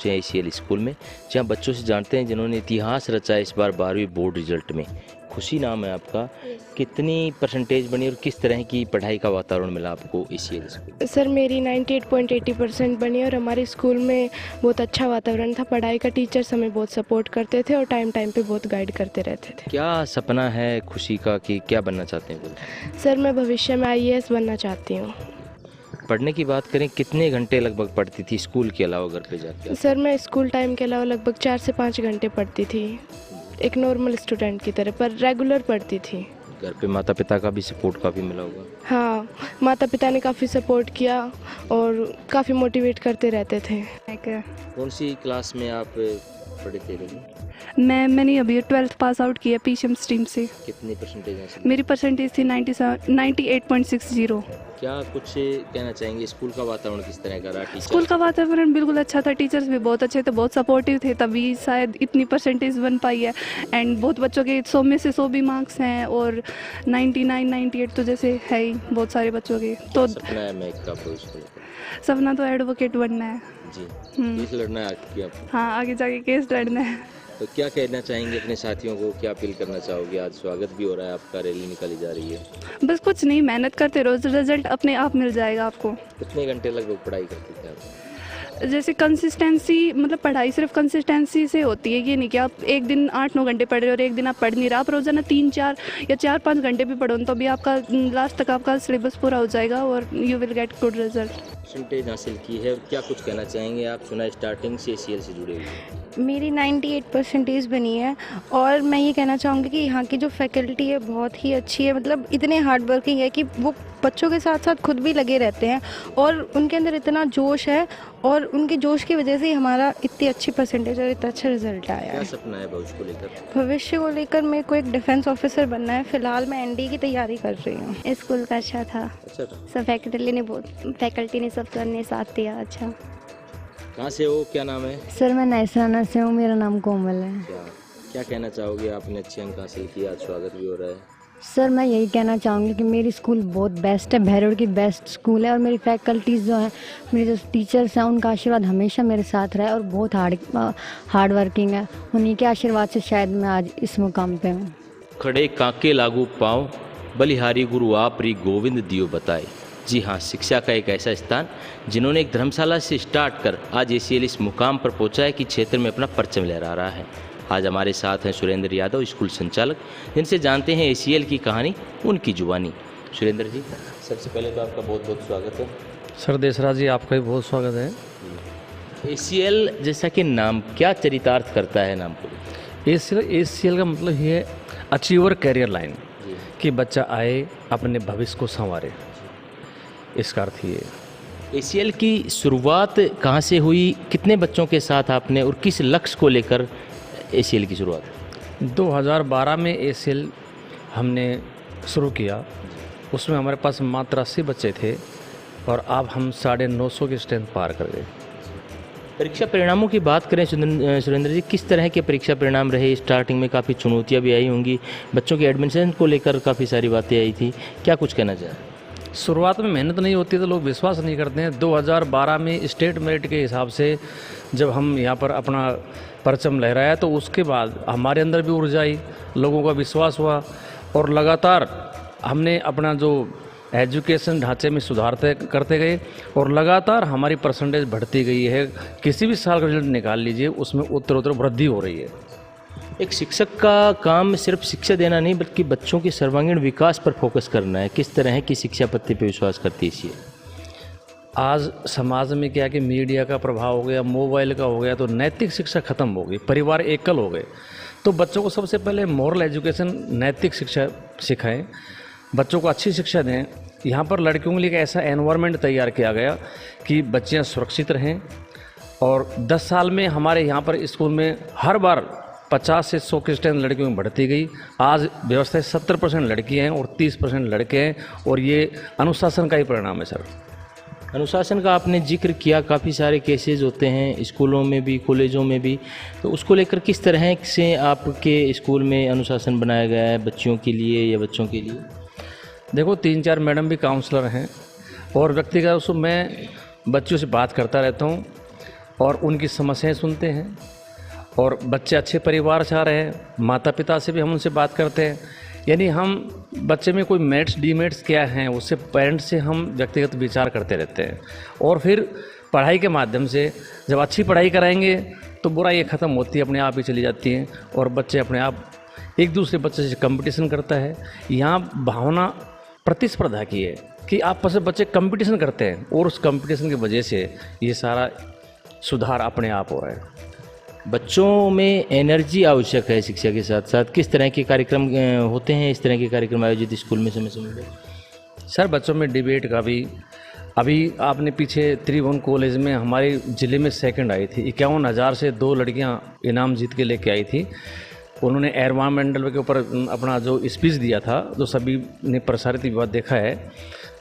पहुँचे हैं ACL school में, जहाँ बच्चों से जानते हैं जिन्होंने इतिहास रचा है इस बार 12वीं बोर्ड रिजल्ट में। खुशी नाम है आपका, कितनी परसेंटेज बनी और किस तरह की पढ़ाई का वातावरण मिला आपको ACL स्कूल? सर मेरी 98.80% बनी और हमारे स्कूल में बहुत अच्छा वातावरण था। पढ़ाई का टीचर्स हमें बहुत सपोर्ट करते थे और टाइम पे बहुत गाइड करते रहते थे। क्या सपना है खुशी का कि क्या बनना चाहते हैं बोल? सर मैं भविष्य में IAS बनना चाहती हूँ। पढ़ने की बात करें, कितने घंटे लगभग पढ़ती थी स्कूल के अलावा घर पे जाकर? सर मैं स्कूल टाइम के अलावा लगभग 4 से 5 घंटे पढ़ती थी, एक नॉर्मल स्टूडेंट की तरह, पर रेगुलर पढ़ती थी। घर पे माता पिता का भी सपोर्ट काफ़ी मिला होगा? हाँ, माता पिता ने काफ़ी सपोर्ट किया और काफ़ी मोटिवेट करते रहते थे। कौन सी क्लास में आप पढ़े थे लेकिन? मैंने अभी 12th पास आउट किया PCM स्ट्रीम से। कितनी परसेंटेज है? मेरी परसेंटेज थी 98.60। क्या कुछ कहना चाहेंगे, स्कूल का वातावरण किस तरह का रहा? स्कूल का वातावरण बिल्कुल अच्छा था, टीचर्स भी बहुत अच्छे थे, बहुत सपोर्टिव थे, तभी शायद इतनी परसेंटेज बन पाई है। एंड बहुत बच्चों के 100 में से 100 भी मार्क्स हैं और 99 98 तो जैसे है ही बहुत सारे बच्चों के। तो सपना है मैं इसका स्कूल? सपना तो एडवोकेट बनना है जी। केस लड़ना है आपकी? हाँ, आगे जाके केस लड़ना है। तो क्या कहना चाहेंगे अपने साथियों को, क्या अपील करना चाहोगे? आज स्वागत भी हो रहा है आपका, रैली निकाली जा रही है। बस कुछ नहीं, मेहनत करते रोज रिजल्ट अपने आप मिल जाएगा आपको। कितने घंटे लगभग पढ़ाई करते थे आप? जैसे कंसिस्टेंसी, मतलब पढ़ाई सिर्फ कंसिस्टेंसी से होती है, ये नहीं कि आप एक दिन 8-9 घंटे पढ़ रहे हो और एक दिन आप पढ़ नहीं रहे। आप रोजाना 3-4 या 4-5 घंटे भी पढ़ो तो भी आपका लास्ट तक आपका सिलेबस पूरा हो जाएगा और you will get good result. Percentage हासिल की है, क्या कुछ कहना चाहेंगे आप? सुना स्टार्टिंग से ACL से जुड़े हुए। मेरी 98% बनी है और मैं ये कहना चाहूँगी कि यहाँ की जो फैकल्टी है बहुत ही अच्छी है। मतलब इतने हार्ड वर्किंग है कि वो बच्चों के साथ साथ खुद भी लगे रहते हैं और उनके अंदर इतना जोश है और उनके जोश की वजह से ही हमारा इतनी अच्छी परसेंटेज और इतना अच्छा रिजल्ट आया है। क्या सपना है भविष्य को लेकर? भविष्य को लेकर मेरे को एक डिफेंस ऑफिसर बनना है। फिलहाल मैं NDA की तैयारी कर रही हूँ। स्कूल का अच्छा था, अच्छा था। सब फैकल्टी ने सब सर ने साथ दिया। अच्छा। कहाँ से हो, क्या नाम है? सर मैं नैसराना से हूँ, मेरा नाम कोमल है। क्या कहना चाहोगे? आपने अच्छे अंक हासिल किया, आज स्वागत भी हो रहा है। सर मैं यही कहना चाहूँगी कि मेरी स्कूल बहुत बेस्ट है, भैरोड की बेस्ट स्कूल है और मेरी फैकल्टीज़ जो हैं, मेरे जो टीचर्स हैं, उनका आशीर्वाद हमेशा मेरे साथ रहा है और बहुत हार्ड वर्किंग है। उन्हीं के आशीर्वाद से शायद मैं आज इस मुकाम पे हूँ। खड़े कांके लागू पाँव, बलिहारी गुरु आप री गोविंद दियो बताए। जी हाँ, शिक्षा का एक ऐसा स्थान जिन्होंने एक धर्मशाला से स्टार्ट कर आज ACL इस मुकाम पर पहुंचा है कि क्षेत्र में अपना परचम लहरा रहा है। आज हमारे साथ हैं सुरेंद्र यादव, स्कूल संचालक, जिनसे जानते हैं ACL की कहानी, उनकी जुबानी। सुरेंद्र जी, सबसे पहले तो आपका बहुत बहुत स्वागत है। सर देसराज जी, आपका भी बहुत स्वागत है। ACL जैसा कि नाम क्या चरितार्थ करता है नाम को? ACL का मतलब ये है अचीवर कैरियर लाइन, कि बच्चा आए अपने भविष्य को संवारे, इसका अर्थ ये। ACL की शुरुआत कहाँ से हुई, कितने बच्चों के साथ आपने और किस लक्ष्य को लेकर ACL की शुरुआत? 2012 में ACL हमने शुरू किया, उसमें हमारे पास मात्र 80 बच्चे थे और अब हम 950 की स्ट्रेंथ पार कर गए। परीक्षा परिणामों की बात करें सुरेंद्र जी, किस तरह के परीक्षा परिणाम रहे? स्टार्टिंग में काफ़ी चुनौतियाँ भी आई होंगी, बच्चों के एडमिशन को लेकर काफ़ी सारी बातें आई थी, क्या कुछ कहना चाहें? शुरुआत में मेहनत नहीं होती तो लोग विश्वास नहीं करते हैं। 2012 में स्टेट मेरिट के हिसाब से जब हम यहाँ पर अपना परचम लहराया तो उसके बाद हमारे अंदर भी ऊर्जा आई, लोगों का विश्वास हुआ और लगातार हमने अपना जो एजुकेशन ढांचे में सुधार करते गए और लगातार हमारी परसेंटेज बढ़ती गई है। किसी भी साल का रिजल्ट निकाल लीजिए, उसमें उत्तर वृद्धि हो रही है। एक शिक्षक का काम सिर्फ शिक्षा देना नहीं, बल्कि बच्चों के सर्वांगीण विकास पर फोकस करना है। किस तरह की शिक्षा पद्धति पर विश्वास करती है इसी? आज समाज में क्या कि मीडिया का प्रभाव हो गया, मोबाइल का हो गया, तो नैतिक शिक्षा खत्म हो गई, परिवार एकल हो गए। तो बच्चों को सबसे पहले मॉरल एजुकेशन, नैतिक शिक्षा सिखाएं, बच्चों को अच्छी शिक्षा दें। यहाँ पर लड़कियों के लिए एक ऐसा एनवायरनमेंट तैयार किया गया कि बच्चियाँ सुरक्षित रहें और 10 साल में हमारे यहाँ पर स्कूल में हर बार 50 से 100 की स्ट्रेंथ लड़कियों में बढ़ती गई। आज व्यवस्था 70% लड़कियाँ हैं और 30% लड़के हैं और ये अनुशासन का ही परिणाम है सर। अनुशासन का आपने जिक्र किया, काफ़ी सारे केसेस होते हैं स्कूलों में भी, कॉलेजों में भी, तो उसको लेकर किस तरह से आपके स्कूल में अनुशासन बनाया गया है बच्चियों के लिए या बच्चों के लिए? देखो 3-4 मैडम भी काउंसलर हैं और व्यक्तिगत उसमें मैं बच्चों से बात करता रहता हूँ और उनकी समस्याएं सुनते हैं। और बच्चे अच्छे परिवार से आ रहे हैं, माता पिता से भी हम उनसे बात करते हैं, यानी हम बच्चे में कोई मेरिट्स डीमेरिट्स क्या हैं उससे पेरेंट्स से हम व्यक्तिगत विचार करते रहते हैं। और फिर पढ़ाई के माध्यम से जब अच्छी पढ़ाई कराएंगे तो बुराई ख़त्म होती है, अपने आप ही चली जाती हैं और बच्चे अपने आप एक दूसरे बच्चे से कंपटीशन करता है। यहाँ भावना प्रतिस्पर्धा की है कि आपस में बच्चे कंपटीशन करते हैं और उस कंपटीशन की वजह से ये सारा सुधार अपने आप हो रहा है। बच्चों में एनर्जी आवश्यक है शिक्षा के साथ साथ, किस तरह के कार्यक्रम होते हैं, इस तरह के कार्यक्रम आयोजित स्कूल में समय समय पर? सर बच्चों में डिबेट का भी, अभी आपने पीछे त्रिभुवन कॉलेज में हमारे ज़िले में सेकंड आई थी, 51,000 से 2 लड़कियां इनाम जीत के लेके आई थी। उन्होंने एनवायरमेंटल के ऊपर अपना जो स्पीच दिया था, जो सभी ने प्रसारित विवाद देखा है।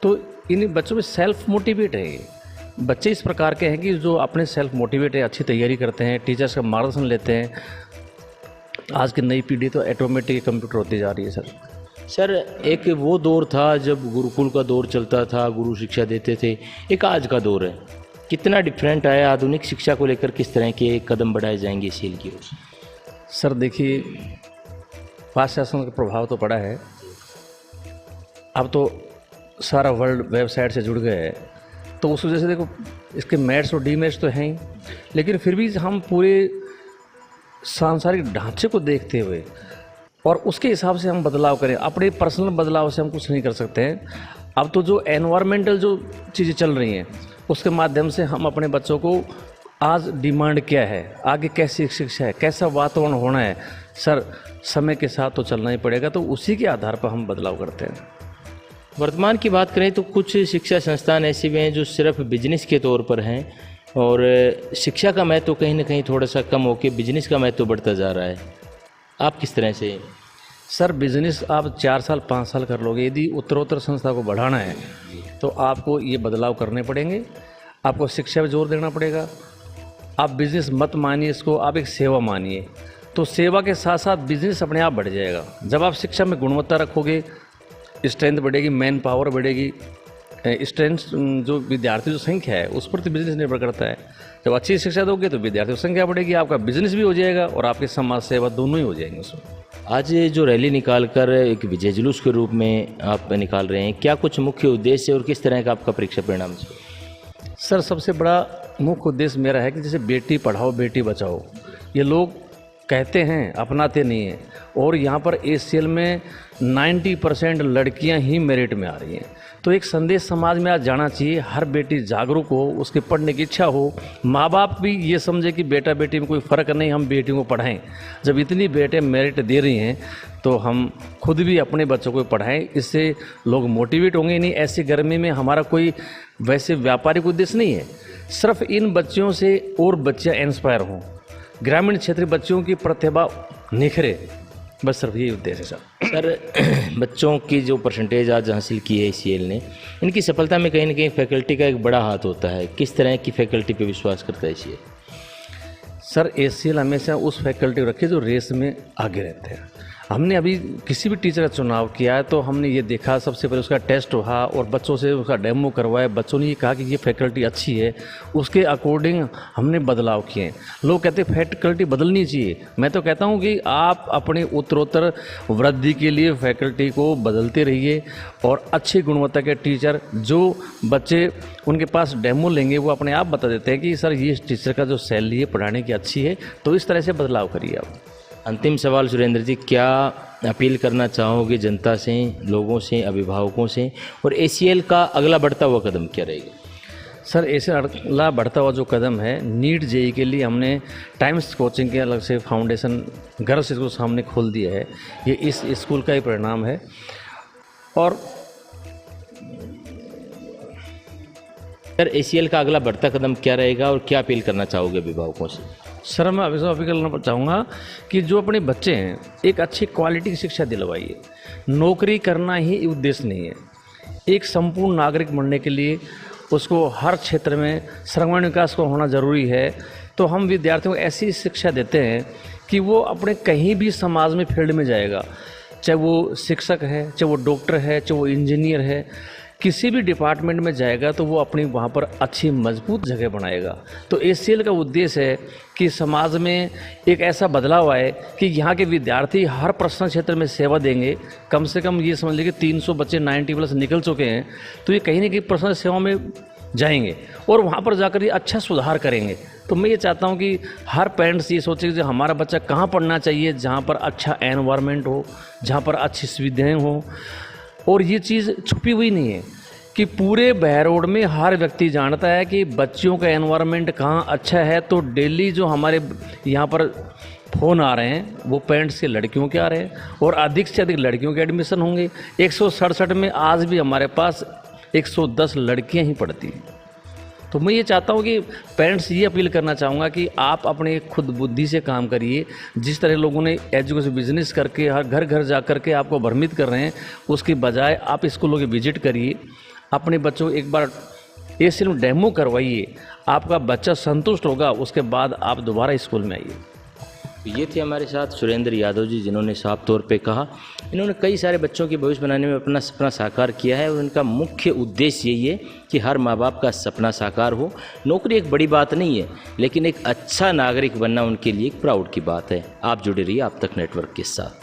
तो इन बच्चों में सेल्फ मोटिवेट है, बच्चे इस प्रकार के हैं कि जो अपने सेल्फ मोटिवेट है, अच्छी तैयारी करते हैं, टीचर्स का मार्गदर्शन लेते हैं। आज की नई पीढ़ी तो ऑटोमेटिक कंप्यूटर होती जा रही है सर, एक वो दौर था जब गुरुकुल का दौर चलता था, गुरु शिक्षा देते थे, एक आज का दौर है, कितना डिफरेंट आया? आधुनिक शिक्षा को लेकर किस तरह के कदम बढ़ाए जाएंगे सीएल की ओर से? सर देखिए, पाश्चात्य शासन का प्रभाव तो पड़ा है, अब तो सारा वर्ल्ड वेबसाइट से जुड़ गए है, तो उस वजह से देखो इसके मेरिट्स और डीमेरिट्स तो हैं ही, लेकिन फिर भी हम पूरे सांसारिक ढांचे को देखते हुए और उसके हिसाब से हम बदलाव करें। अपने पर्सनल बदलाव से हम कुछ नहीं कर सकते हैं। अब तो जो एनवायरमेंटल जो चीज़ें चल रही हैं उसके माध्यम से हम अपने बच्चों को आज डिमांड क्या है, आगे कैसी शिक्षा है, कैसा वातावरण होना है, सर समय के साथ तो चलना ही पड़ेगा, तो उसी के आधार पर हम बदलाव करते हैं। वर्तमान की बात करें तो कुछ शिक्षा संस्थान ऐसे भी हैं जो सिर्फ बिजनेस के तौर पर हैं और शिक्षा का महत्व कहीं ना कहीं थोड़ा सा कम होकर बिजनेस का महत्व बढ़ता जा रहा है। आप किस तरह से? सर बिजनेस आप 4 साल 5 साल कर लोगे, यदि उत्तरोत्तर संस्था को बढ़ाना है तो आपको ये बदलाव करने पड़ेंगे, आपको शिक्षा पर जोर देना पड़ेगा। आप बिजनेस मत मानिए इसको, आप एक सेवा मानिए, तो सेवा के साथ साथ बिजनेस अपने आप बढ़ जाएगा। जब आप शिक्षा में गुणवत्ता रखोगे, स्ट्रेंथ बढ़ेगी, मैन पावर बढ़ेगी, स्ट्रेंथ जो विद्यार्थी जो संख्या है उस पर तो बिजनेस निर्भर करता है। जब अच्छी शिक्षा दोगे तो विद्यार्थियों की संख्या बढ़ेगी, आपका बिजनेस भी हो जाएगा और आपकी समाज सेवा दोनों ही हो जाएंगे उसमें। आज जो रैली निकालकर एक विजय जुलूस के रूप में आप निकाल रहे हैं, क्या कुछ मुख्य उद्देश्य और किस तरह का आपका परीक्षा परिणाम? सर सबसे बड़ा मुख्य उद्देश्य मेरा है कि जैसे बेटी पढ़ाओ बेटी बचाओ, ये लोग कहते हैं, अपनाते नहीं हैं, और यहाँ पर ACL में 90% लड़कियाँ ही मेरिट में आ रही हैं। तो एक संदेश समाज में आज जाना चाहिए, हर बेटी जागरूक हो, उसके पढ़ने की इच्छा हो, माँ बाप भी ये समझे कि बेटा बेटी में कोई फ़र्क नहीं, हम बेटियों को पढ़ाएं। जब इतनी बेटे मेरिट दे रही हैं तो हम खुद भी अपने बच्चों को पढ़ाएं, इससे लोग मोटिवेट होंगे। नहीं ऐसी गर्मी में हमारा कोई वैसे व्यापारिक उद्देश्य नहीं है, सिर्फ इन बच्चियों से और बच्चियाँ इंस्पायर हों, ग्रामीण क्षेत्रीय बच्चियों की प्रतिभा निखरे, बस सिर्फ यही उद्देश्य है सर। बच्चों की जो परसेंटेज आज हासिल की है ACL ने, इनकी सफलता में कहीं ना कहीं फैकल्टी का एक बड़ा हाथ होता है। किस तरह की फैकल्टी पे विश्वास करता है ACL? सर ACL हमेशा उस फैकल्टी को रखी जो रेस में आगे रहते हैं। हमने अभी किसी भी टीचर का चुनाव किया है तो हमने ये देखा, सबसे पहले उसका टेस्ट हुआ और बच्चों से उसका डेमो करवाया, बच्चों ने ये कहा कि ये फैकल्टी अच्छी है, उसके अकॉर्डिंग हमने बदलाव किए। लोग कहते हैं फैकल्टी बदलनी चाहिए, मैं तो कहता हूँ कि आप अपने उत्तरोत्तर वृद्धि के लिए फैकल्टी को बदलते रहिए और अच्छी गुणवत्ता के टीचर, जो बच्चे उनके पास डेमो लेंगे वो अपने आप बता देते हैं कि सर ये टीचर का जो सैलरी है पढ़ाने की अच्छी है, तो इस तरह से बदलाव करिए आप। अंतिम सवाल सुरेंद्र जी, क्या अपील करना चाहोगे जनता से, लोगों से, अभिभावकों से, और ACL का अगला बढ़ता हुआ कदम क्या रहेगा? सर ऐसे अगला बढ़ता हुआ जो कदम है, नीट JEE के लिए हमने टाइम्स कोचिंग के अलग से फाउंडेशन गर्ल्स स्कूल सामने खोल दिया है। ये इस स्कूल का ही परिणाम है। और सर ACL का अगला बढ़ता कदम क्या रहेगा और क्या अपील करना चाहोगे अभिभावकों से? सर मैं अभी करना चाहूँगा कि जो अपने बच्चे हैं एक अच्छी क्वालिटी की शिक्षा दिलवाइए। नौकरी करना ही उद्देश्य नहीं है, एक संपूर्ण नागरिक बनने के लिए उसको हर क्षेत्र में सर्वांगीण विकास को होना ज़रूरी है। तो हम विद्यार्थियों को ऐसी शिक्षा देते हैं कि वो अपने कहीं भी समाज में फील्ड में जाएगा, चाहे वो शिक्षक है, चाहे वो डॉक्टर है, चाहे वो इंजीनियर है, किसी भी डिपार्टमेंट में जाएगा तो वो अपनी वहाँ पर अच्छी मजबूत जगह बनाएगा। तो ACL का उद्देश्य है कि समाज में एक ऐसा बदलाव आए कि यहाँ के विद्यार्थी हर पर्सनल क्षेत्र में सेवा देंगे। कम से कम ये समझ लीजिए कि 300 बच्चे 90+ निकल चुके हैं, तो ये कहीं ना कहीं पर्सनल सेवा में जाएंगे और वहाँ पर जाकर ये अच्छा सुधार करेंगे। तो मैं ये चाहता हूँ कि हर पेरेंट्स ये सोचे कि हमारा बच्चा कहाँ पढ़ना चाहिए, जहाँ पर अच्छा एनवायरनमेंट हो, जहाँ पर अच्छी सुविधाएँ हों। और ये चीज़ छुपी हुई नहीं है कि पूरे बहरोड में हर व्यक्ति जानता है कि बच्चों का एनवायरनमेंट कहाँ अच्छा है। तो डेली जो हमारे यहाँ पर फ़ोन आ रहे हैं वो पेरेंट्स के लड़कियों के आ रहे हैं और अधिक से अधिक लड़कियों के एडमिशन होंगे। 167 में आज भी हमारे पास 110 लड़कियां ही पढ़ती हैं। तो मैं ये चाहता हूँ कि पेरेंट्स ये अपील करना चाहूँगा कि आप अपने खुद बुद्धि से काम करिए। जिस तरह लोगों ने एजुकेशन बिजनेस करके हर घर घर जा कर के आपको भ्रमित कर रहे हैं, उसकी बजाय आप स्कूलों की विजिट करिए, अपने बच्चों को एक बार ACL में डेमो करवाइए। आपका बच्चा संतुष्ट होगा, उसके बाद आप दोबारा स्कूल में आइए। ये थे हमारे साथ सुरेंद्र यादव जी, जिन्होंने साफ तौर पे कहा इन्होंने कई सारे बच्चों की भविष्य बनाने में अपना सपना साकार किया है और उनका मुख्य उद्देश्य यही है कि हर माँ बाप का सपना साकार हो। नौकरी एक बड़ी बात नहीं है, लेकिन एक अच्छा नागरिक बनना उनके लिए एक प्राउड की बात है। आप जुड़े रहिए आप तक नेटवर्क के साथ।